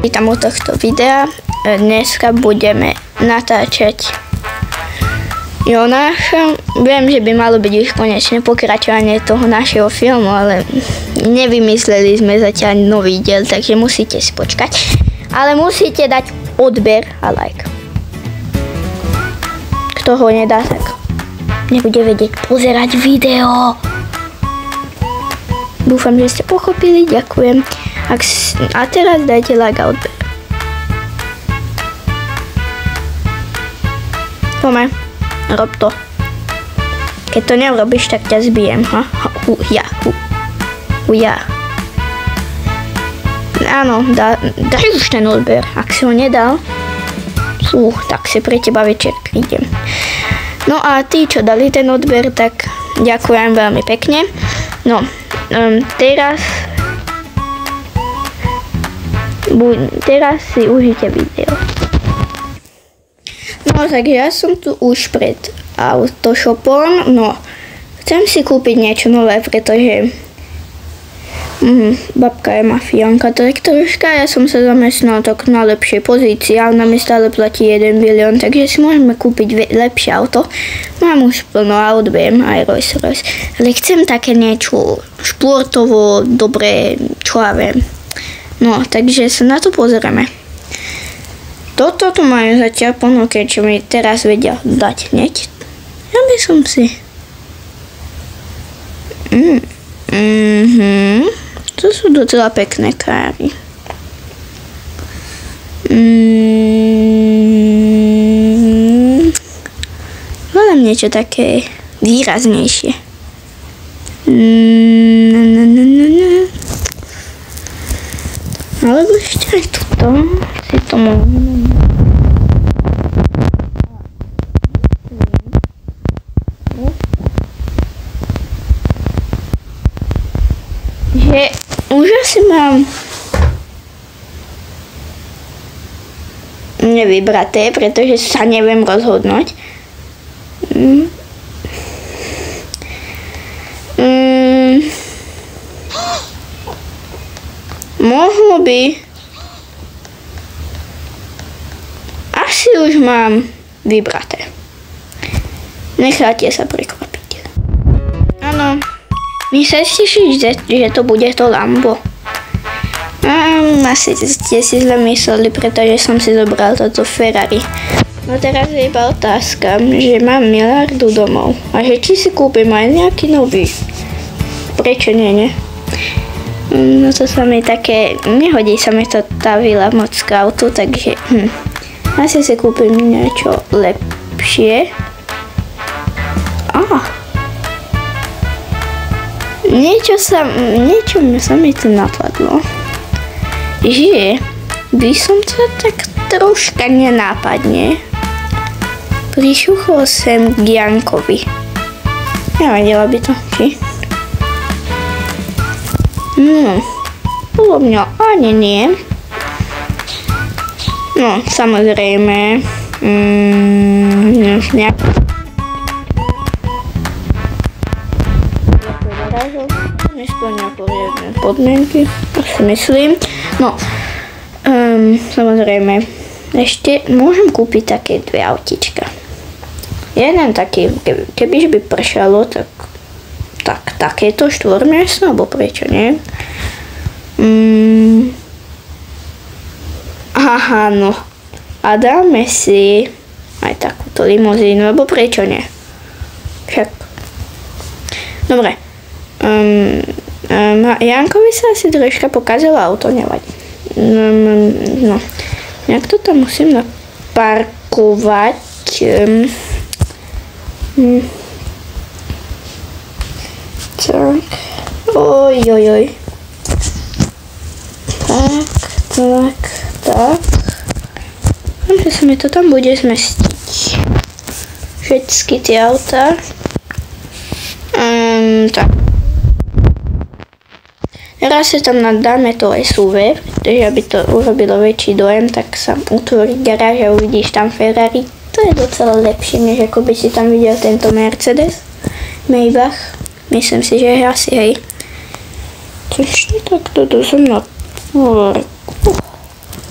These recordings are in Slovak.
Vítam u tohto videa. Dneska budeme natáčať Jonáša. Viem, že by malo byť už konečne pokračovanie toho našeho filmu, ale nevymysleli sme zatiaľ nový diel, takže musíte si počkať. Ale musíte dať odber a like. Kto ho nedá, tak nebude vedieť pozerať video. Dúfam, že ste pochopili, ďakujem. A teraz dajte like a odber. Tome, rob to. Keď to neurobíš, tak ťa zbijem, ha? Ja. Áno, daj už ten odber. Ak si ho nedal, tak si pre teba večer prídem. No a tí, čo dali ten odber, tak ďakujem veľmi pekne. No, teraz si užite video. No, tak ja som tu už pred autoshopom. No, chcem si kúpiť niečo nové, pretože babka je mafiánka traktorka. Ja som sa zamestnal tak na lepšej pozícii, ale nám stále platí 1 milión, takže si môžeme kúpiť lepšie auto. Mám už plno aut, viem, aj Rolls Royce. Ale chcem také niečo športovo, dobré, čo ja viem. No, takže sa na to pozrieme. Toto tu majú zatiaľ ponuke, čo mi teraz vedia dať hneď. Ja by som si... To sú docela pekné káry. Hľadám niečo také výraznejšie. Alebo ešte aj tuto si to môžem. Že už asi mám nevybraté, pretože sa neviem rozhodnúť. Možno by... Asi už mám vybraté. Necháte sa prekvapiť. Áno. Myslíte si, že to bude to Lambo? Asi ste si zle mysleli, pretože som si zobral toto Ferrari. No teraz je iba otázka, že mám miliardu domov. A že či si kúpim aj nejaký nový. Prečo nie? No to sa mi také, nehodí sa mi to tá vila moc k autu, takže asi si kúpim niečo lepšie. Niečo sa mi tu napadlo, že by som to tak troška nenápadne prišuchol sem k Jankovi. Nevedela by to, či? Podľa mňa ani nie. No, samozrejme, nejak nesplňa poriadne podmienky, tak si myslím. No, samozrejme, ešte môžem kúpiť také dve autička. Jeden taký, kebyže by pršalo, tak takéto štvormiestne, alebo prečo nie? Aha, no. A dáme si aj takúto limuzínu, alebo prečo nie? Však. Dobre. Jankovi sa asi troška pokazilo auto, nevadí. No. Nejak to tam musím naparkovať. Tak. Ojojoj. Tak. Viem, že sa mi to tam bude zmestiť. Všetky tie autá. Tak. Teraz si tam nadáme to SUV, pretože aby to urobilo väčší dojem, tak sa utvorí garáž a uvidíš tam Ferrari. To je docela lepšie, než ako by si tam videl tento Mercedes. Maybach. Myslím si, že je asi, hej. Ešte takto to som na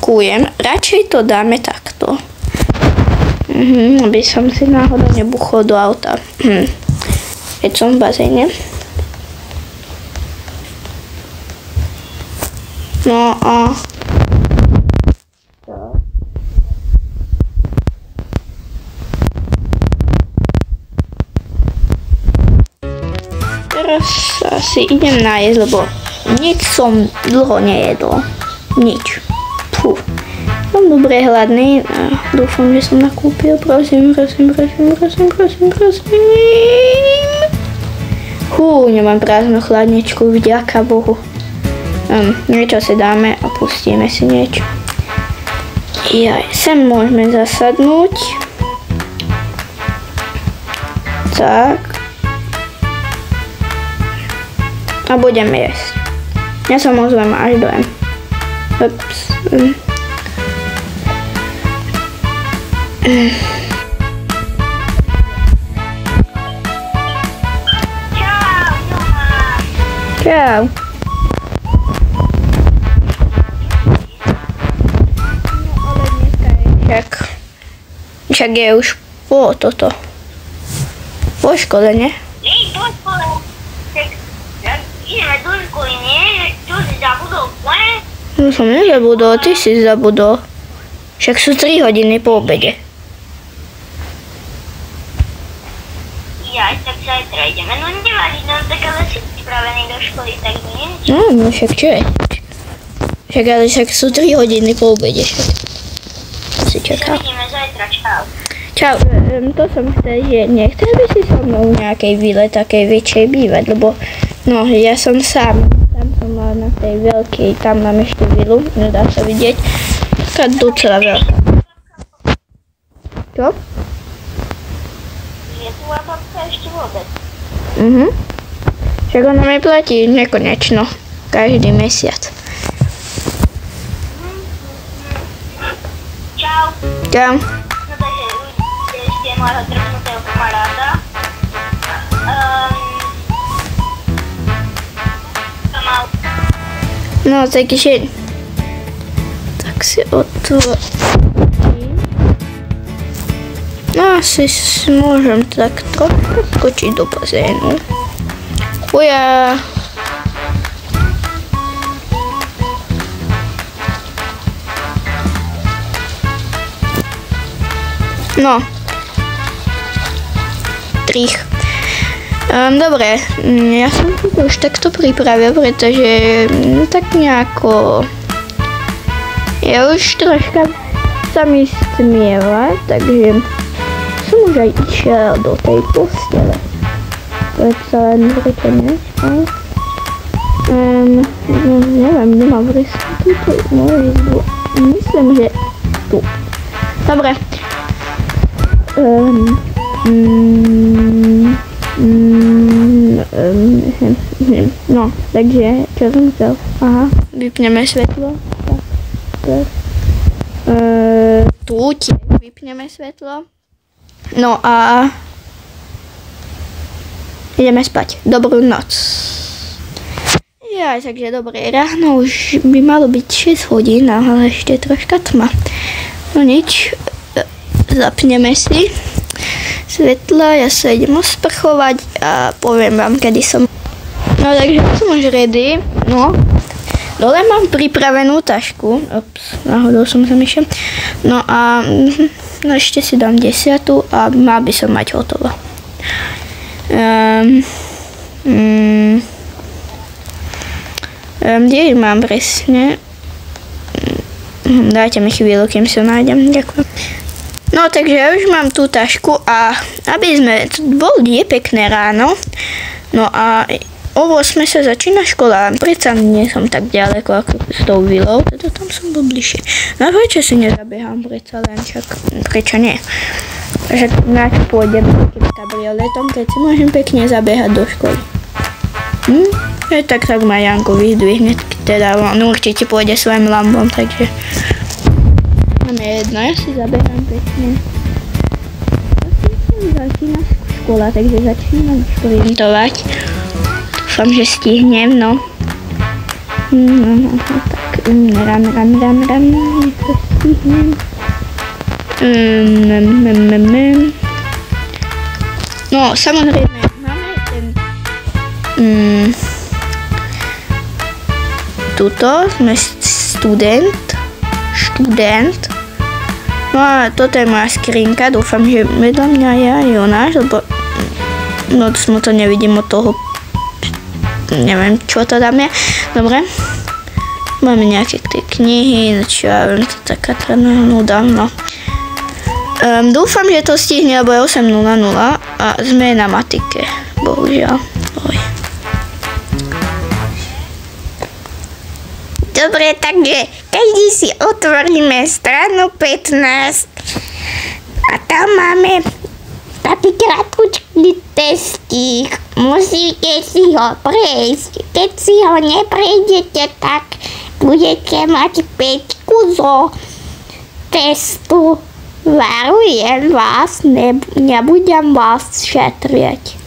riskujem. Radšej to dáme takto. Aby som si náhodou nebuchol do auta. Keď som v bazéne. No a... Teraz asi idem nájsť, lebo nič som dlho nejedol. Nič. Fú. Som dobre hladný a dúfam, že som nakúpil. Prosím. Fú, nemám prázdnu chladničku, vďaka Bohu. Niečo si dáme a pustíme si niečo. Sem môžeme zasadnúť. Tak. A budeme jesť. Ja sa ozvem až dojem. Ups. Čau. Však je už po toto. Po škole, ne? Po škole. Ideme do školy, nie? Čo si zabudol? No som nezabudol, ty si zabudol. Však sú 3 hodiny po obede. Tak zajtra ideme. No nevadí, no tak ale si pripravený do školy, tak nie? No však čo je? Však sú 3 hodiny po obede. Si čakal. Vidíme zajtra, čau. Čau, to som chcel, že nechcel by si so mnou v nejakej vile takej väčšej bývať, lebo no, ja som sám. Tam som mal na tej veľkej, tam mám ešte vilu, nedá sa vidieť. Taká docela veľká. Čo? Je tu a babka ešte vôbec? Však ona mi platí nekonečno, každý mesiac. Čau. Čau. No takže ešte môjho drbnutého kamaráta. No, takže... Tak si otvorím. No, asi môžem tak trošku skočiť do bazénu. Uja. No. Trich. Dobre, ja som to už takto pripravil, pretože tak nejako ja už troška sa mi stmieva, takže som už aj išiel do tej postele. Predsa len prečo nespal. Neviem, nemám vresku túto moje izbu. Myslím, že tu. Dobre. No, takže, čo som chcel? Aha, vypneme svetlo. Tak. Tu tiež vypneme svetlo. No a ideme spať. Dobrú noc. Takže dobré ráno, už by malo byť 6 hodín, ale ešte troška tma. No nič, zapneme si svetla, ja sa idem osprchovať a poviem vám, kedy som. No takže som už ready, no. Dole mám pripravenú tašku, náhodou som sa myšiel. No a ešte si dám 10 a mal by som mať hotovo. Kde ju mám presne? Dajte mi chvíľu, kým sa nájdem. Ďakujem. No, takže ja už mám tú tašku a aby sme, je pekné ráno, no a o 8 sa začína škola, predsa nie som tak ďaleko ako s tou vilou, teda tam som bol bližšie. No a prečo si nezabieham predsa len, však prečo nie? Však na čo pôjdem takým kabrioletom, keď si môžem pekne zabiehať do školy. Tak ma Janko vyzdvihne, teda on určite pôjde svojim lambom, takže máme jedno, ja si zaberám pekne. Začína škola, takže začínam šprintovať. Dúfam, že stihnem, no. Tak, ram. No, samozrejme, máme ten... Tuto sme študent. No a toto je moja skrinka, dúfam, že vedľa mňa je aj Jonáš, lebo moc mu to nevidím od toho, neviem, čo to tam je. Dobre. Máme nejaké tie knihy, čo ja viem, to taká nuda, no. Dúfam, že to stihne, lebo je 8:00 a sme na matike, bohužiaľ. Oj. Dobre, takže každý si otvoríme stranu 15 a tam máme taký kratučký testík. Musíte si ho prejsť. Keď si ho neprejdete, tak budete mať 5 zo testu. Varujem vás, nebudem vás šetrieť.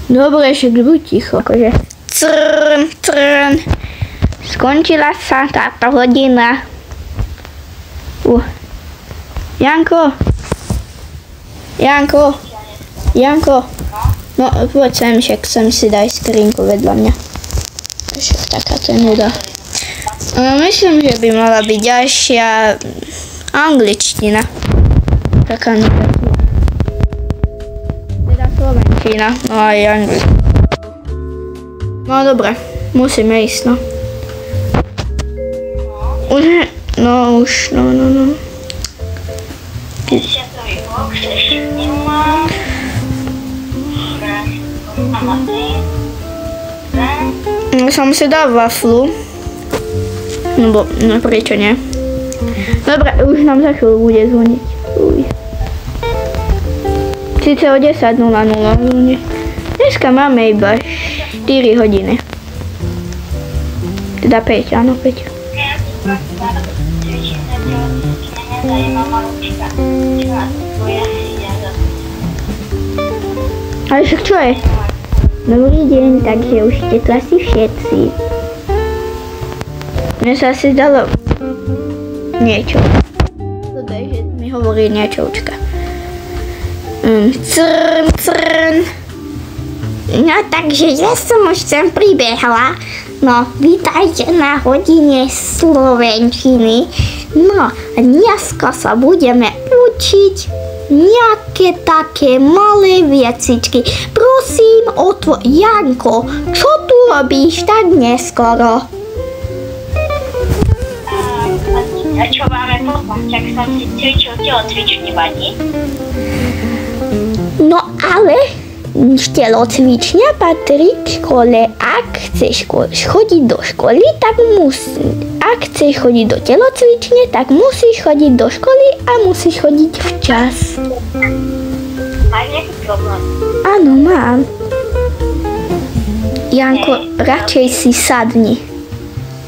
Dobre, však buď ticho. Akože crn. Skončila sa táto hodina. Janko. No, poď sem, však sem si daj skrinku vedľa mňa. Však takáto je nuda. Myslím, že by mala byť ďalšia angličtina. Taká nuda. Teda slovenčina, no aj angličtina. No dobre, musíme ísť, no. No. Som si dal waflu. No prečo nie? Dobre, už nám za chvíľu bude zvoniť. Sice o 10:00 zvoniť. Dneska máme iba 4 hodiny. Teda 5, áno 5. Ale však čo je? Dobrý deň, takže už ste tu asi všetci. Mne sa asi zdalo niečo. Toto je, že mi hovorí niečočka. Crn. No takže ja som už sem pribehla. No, vítajte na hodine slovenčiny. No, dneska sa budeme učiť nejaké také malé vecičky. Prosím, Janko, čo tu robíš tak neskoro? A čo máme potom? Tak som si cvičil telocvični, vadí? No ale telocvičňa patrí k škole. Ak chceš chodiť do školy, tak ak chceš chodiť do telocvične, tak musíš chodiť do školy a musíš chodiť včas. Máš nejaký problém? Áno, mám. Janko, radšej si sadni.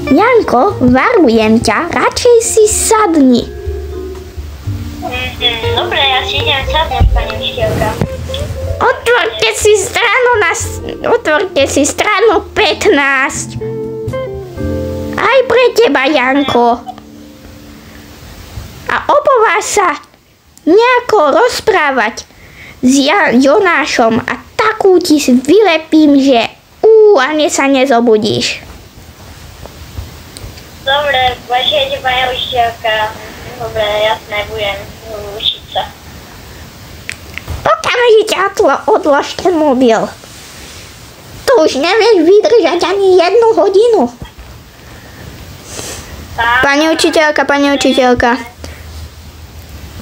Janko, varujem ťa, radšej si sadni. Dobre, ja si idem sadnúť, pani učiteľka. Otvorte si stranu 15. Aj pre teba, Janko. A opováž sa nejako rozprávať s Jonášom a takú ti vylepím, že ani sa nezobudíš. Dobre, počujete, pani učiteľka. Dobre, jasné, budem učiť sa. Okamžite odlož ten mobil. To už nevieš vydržať ani 1 hodinu. Pani učiteľka.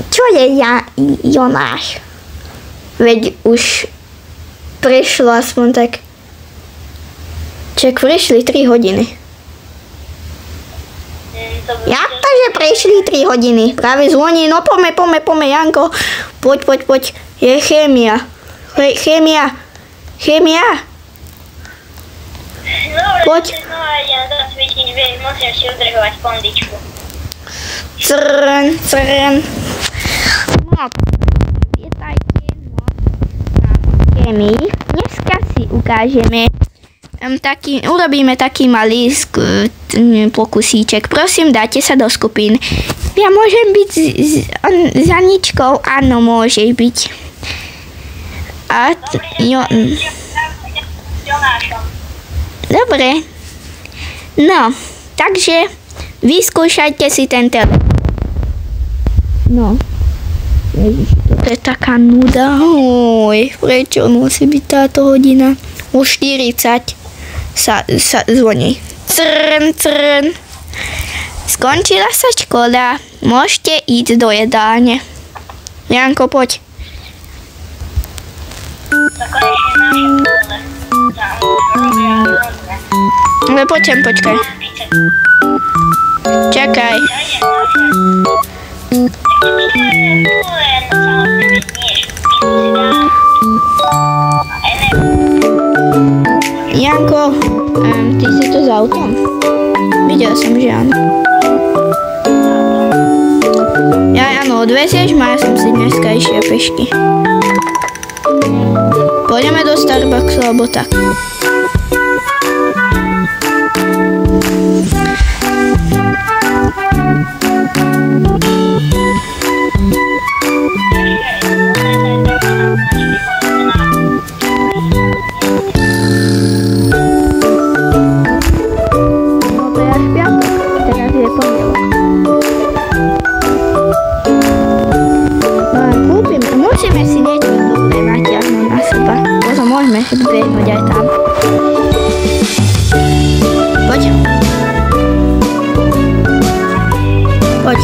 Čo je Jonáš? Veď už prešlo aspoň tak... Čak prešli 3 hodiny. Jak to, že prešli 3 hodiny? Práve zvoní, no poďme, Janko. Poď. Je chémia. Dobre, znova idem zacvičiť, musím si udržovať kondičku. Crn. No, vítajte na chémii. Dneska si ukážeme Urobíme taký malý pokusíček. Prosím, dajte sa do skupín. Ja môžem byť za Aničkou? Áno, môžeš byť. Dobre. No, takže vyskúšajte si ten telefón. No. Ježiš, toto je taká nuda. Prečo musí byť táto hodina? O 40 sa zvoní. Crn. Skončila sa škola. Môžete ísť do jedálne. Janko, poď. Ale počkaj. Čakaj. Janko, ty si to s autom? Videl som, že áno. Áno, odvezieš ma, ja som si dneska išiel pešky. Pôjdeme do Starbucksu, alebo tak. Musíme si niečo dobré natiahnuť na seba. Potom môžeme behnúť aj tam. Poď. Poď.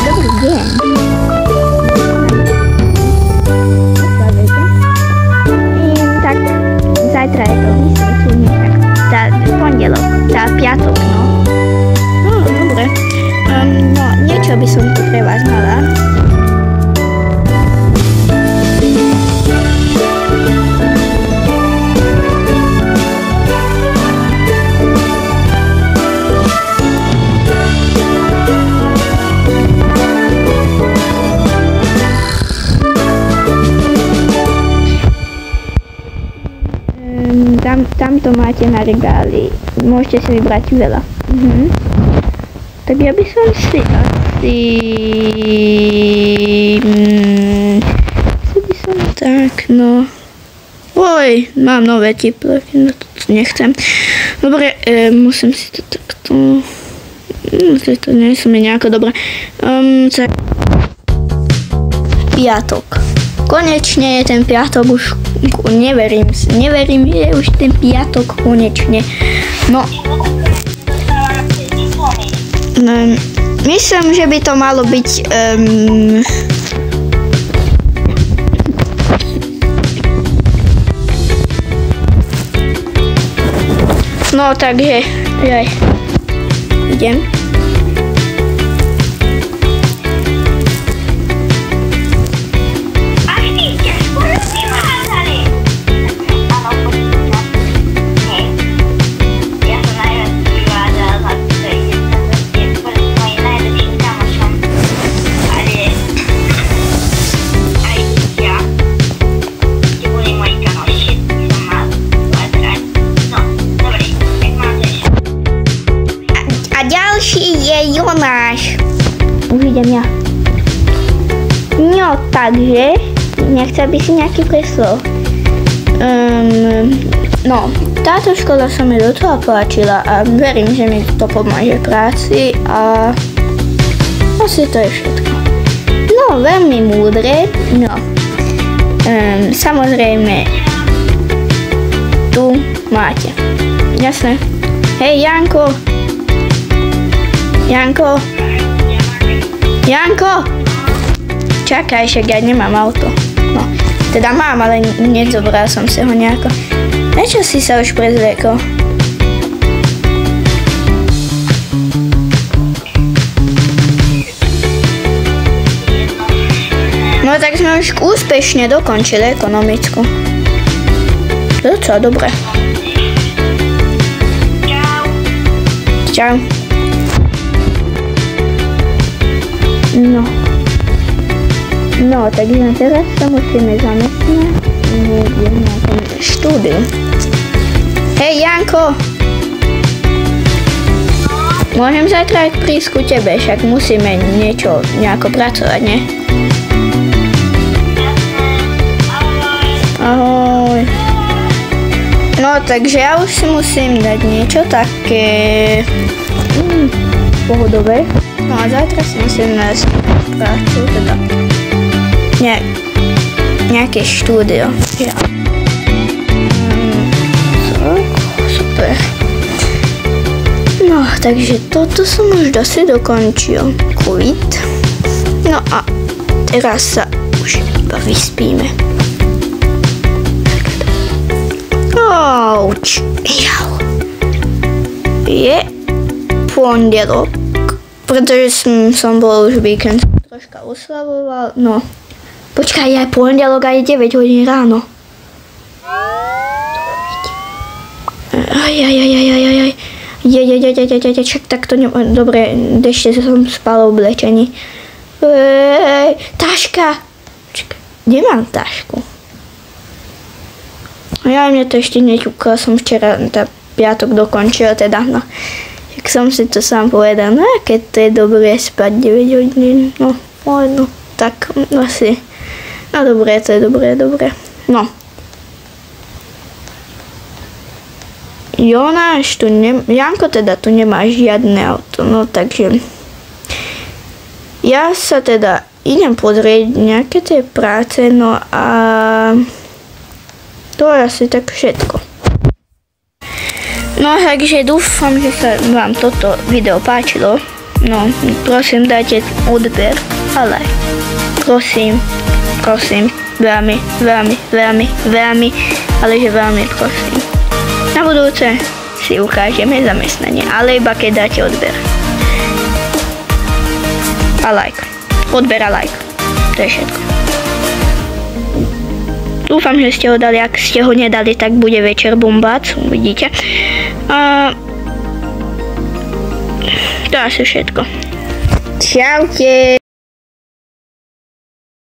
Dobrý deň. Tak, zajtra je to vysvetlenie. Pondelok, piatok, no. Dobre. No, niečo by som tu pre vás mala. Tam to máte na regáli. Môžete si vybrať veľa. Tak ja by som si asi... tak, no... mám nové tepláky, no to nechcem. Dobre, musím si to takto... to nie sú mi nejako dobré. Piatok. Konečne je ten piatok už... Neverím, že je už ten piatok konečne. No. Myslím, že by to malo byť... No, takže... Idem. Jonáš. Už idem ja. No, takže, nechcel by si nejaký preslov. No, táto škola sa mi do toho páčila a verím, že mi to pomôže v práci a asi to je všetko. No, veľmi múdre, no. Samozrejme, tu máte. Jasné. Hej, Janko. Janko! Čakaj, však ja nemám auto. No, teda mám, ale nezobral som si ho nejako. Prečo si sa už prezliekol? No tak sme už úspešne dokončili ekonomickú. Docela dobre. Čau. No. No, takže teraz sa musíme zamestnať. Budem na tom štúdiu. Hej, Janko! Môžem zajtra prísť ku tebe, však musíme nejako pracovať, ne? Ahoj. No, takže ja už si musím dať niečo také pohodové. No a zajtra si musím nájsť prácu, teda nejaké štúdio. Ja. Super. No, takže toto som už dosť dokončil. Quit. No a teraz sa už iba vyspíme. Ouch. Je pondelok, pretože som bol už víkend troška oslavoval. No, počkaj, je pondelok a je 9 hodín ráno. Čak takto dobre, ešte som spal v oblečení. Taška! Čakaj, kde mám tašku? Ja mne to ešte neťukla, som včera piatok dokončil, teda no. Tak som si to sám povedal, no keď to je dobré spať 9 hodín, no tak asi, no dobré, to je dobré, no. Jonáš tu Janko teda tu nemá žiadne auto, no takže ja sa teda idem pozrieť nejaké tie práce, no a to je asi tak všetko. No takže dúfam, že sa vám toto video páčilo. No, prosím, dajte odber a like. Prosím, veľmi, ale že veľmi prosím. Na budúce si ukážeme zamestnanie, ale iba keď dáte odber. A like. Odber a like. To je všetko. Dúfam, že ste ho dali, ak ste ho nedali, tak bude večer bombác, uvidíte. To asi všetko. Čaute.